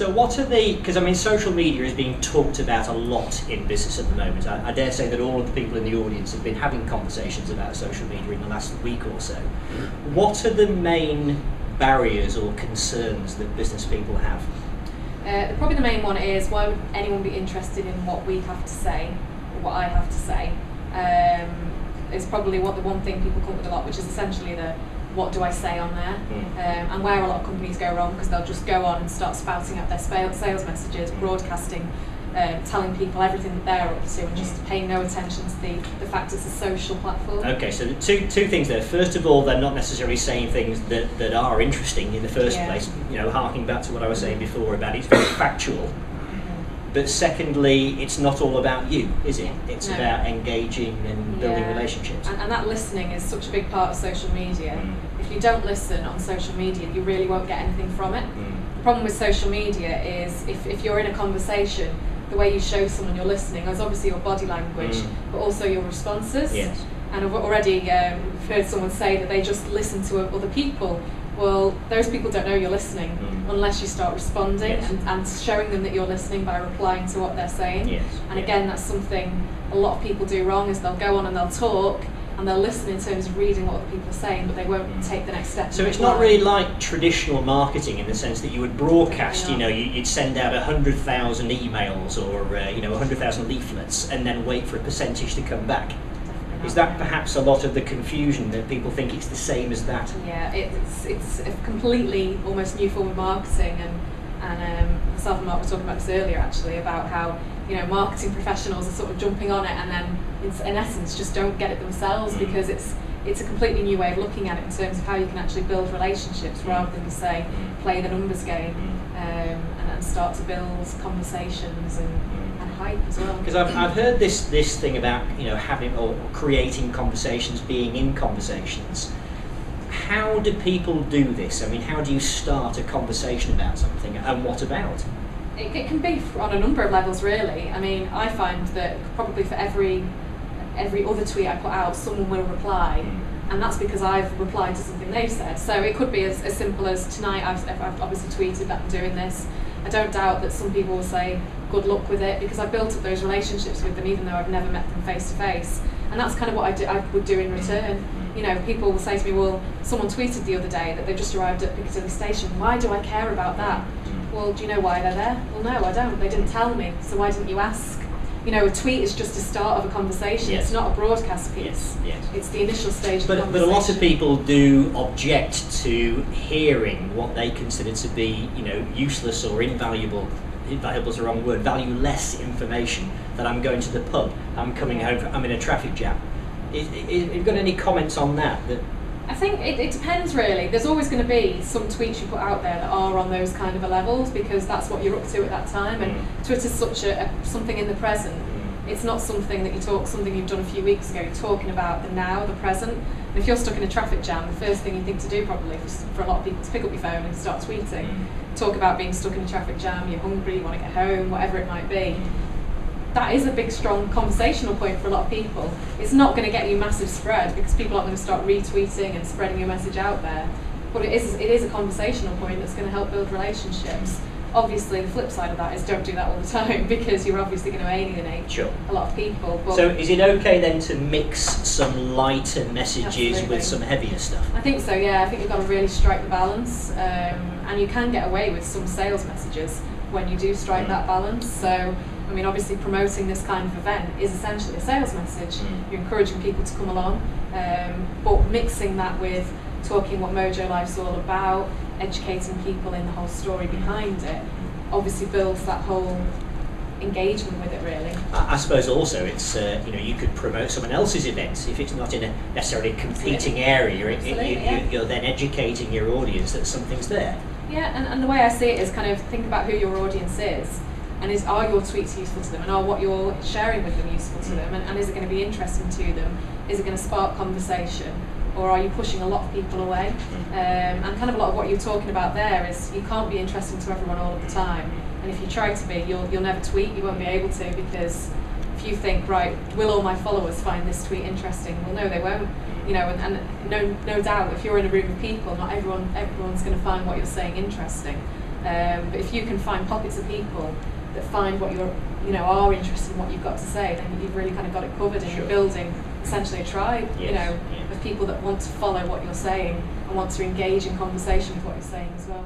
So what are because I mean social media is being talked about a lot in business at the moment. I dare say that all of the people in the audience have been having conversations about social media in the last week or so. What are the main barriers or concerns that business people have? Probably the main one is, why would anyone be interested in what we have to say, or what I have to say? Is probably the one thing people come up with a lot, which is essentially the what do I say on there, and where a lot of companies go wrong, because they'll just go on and start spouting out their sales messages, broadcasting, telling people everything that they're up to, and just paying no attention to the fact it's a social platform. Okay, so two things there. First of all, they're not necessarily saying things that are interesting in the first place. You know, harking back to what I was saying before about it's very factual. But secondly, it's not all about you, is it? It's about engaging and building relationships. And that listening is such a big part of social media. If you don't listen on social media, you really won't get anything from it. The problem with social media is if you're in a conversation, the way you show someone you're listening is obviously your body language, but also your responses. Yes. And I've already heard someone say that they just listen to other people. Well, those people don't know you're listening unless you start responding and showing them that you're listening by replying to what they're saying. Yes. And again, that's something a lot of people do wrong, is they'll go on and they'll talk and they'll listen in terms of reading what other people are sayaying, but they won't take the next step. So it's not really like traditional marketing in the sense that you would broadcast, you'd send out 100,000 emails or 100,000 leaflets and then wait for a percentage to come back. Is that perhaps a lot of the confusion, that people think it's the same as that? Yeah, it's a completely almost new form of marketing, and myself and Mark were talking about this earlier actually, about how marketing professionals are sort of jumping on it and then in essence just don't get it themselves, because it's a completely new way of looking at it in terms of how you can actually build relationships rather than say play the numbers game, and start to build conversations and hype as well. Because I've heard this thing about having or creating conversations, being in conversations. How do people do this? I mean, how do you start a conversation about something, and what about? It can be on a number of levels, really. I mean, I find that probably for every other tweet I put out, someone will reply, and that's because I've replied to something they've said. So it could be as simple as tonight I've obviously tweeted that I'm doing this. I don't doubt that some people will say good luck with it, because I've built up those relationships with them even though I've never met them face to face, and that's kind of what I would do in return. People will say to me, well, someone tweeted the other day that they just arrived at Piccadilly Station, why do I care about that? Well, do you know why they're there? Well, no, I don't. They didn't tell me, so why didn't you ask? A tweet is just a start of a conversation. It's not a broadcast piece. It's the initial stage of the conversation. But a lot of people do object to hearing what they consider to be, useless or invaluable. Invaluable is the wrong word. Valueless information. That I'm going to the pub, I'm coming home, I'm in a traffic jam. Have you got any comments on that? I think it depends really. There's always going to be some tweets you put out there that are on those kind of levels, because that's what you're up to at that time, and Twitter's such something in the present. It's not something that something you've done a few weeks ago. You're talking about the now, the present. And if you're stuck in a traffic jam, the first thing you think to do probably for a lot of people is pick up your phone and start tweeting. Talk about being stuck in a traffic jam, you're hungry, you want to get home, whatever it might be. That is a big, strong conversational point for a lot of people. It's not going to get you massive spread, because people aren't going to start retweeting and spreading your message out there. But it is a conversational point that's going to help build relationships. Obviously, the flip side of that is don't do that all the time, because you're obviously going to alienate a lot of people. But so is it okay then to mix some lighter messages with some heavier stuff? I think so, yeah. I think you've got to really strike the balance. And you can get away with some sales messages when you do strike that balance. So, I mean, obviously promoting this kind of event is essentially a sales message. You're encouraging people to come along, but mixing that with talking what Mojo Life's all about, educating people in the whole story behind it, obviously builds that whole engagement with it, really. I suppose also it's you could promote someone else's event if it's not in a necessarily competing area. You're then educating your audience that something's there. Yeah, and the way I see it is kind of think about who your audience is, and are your tweets useful to them, and are what you're sharing with them useful to them, and is it going to be interesting to them? Is it going to spark conversation? Or are you pushing a lot of people away? And kind of a lot of what you're talking about there is you can't be interesting to everyone all of the time. And if you try to be, you'll never tweet, you won't be able to, because if you think, right, will all my followers find this tweet interesting? Well, no, they won't. And no doubt, if you're in a room of people, not everyone's going to find what you're saying interesting. But if you can find pockets of people that find what you're, are interested in what you've got to say, then you've really kind of got it covered, and you're building essentially a tribe, of people that want to follow what you're saying and want to engage in conversation with what you're saying as well.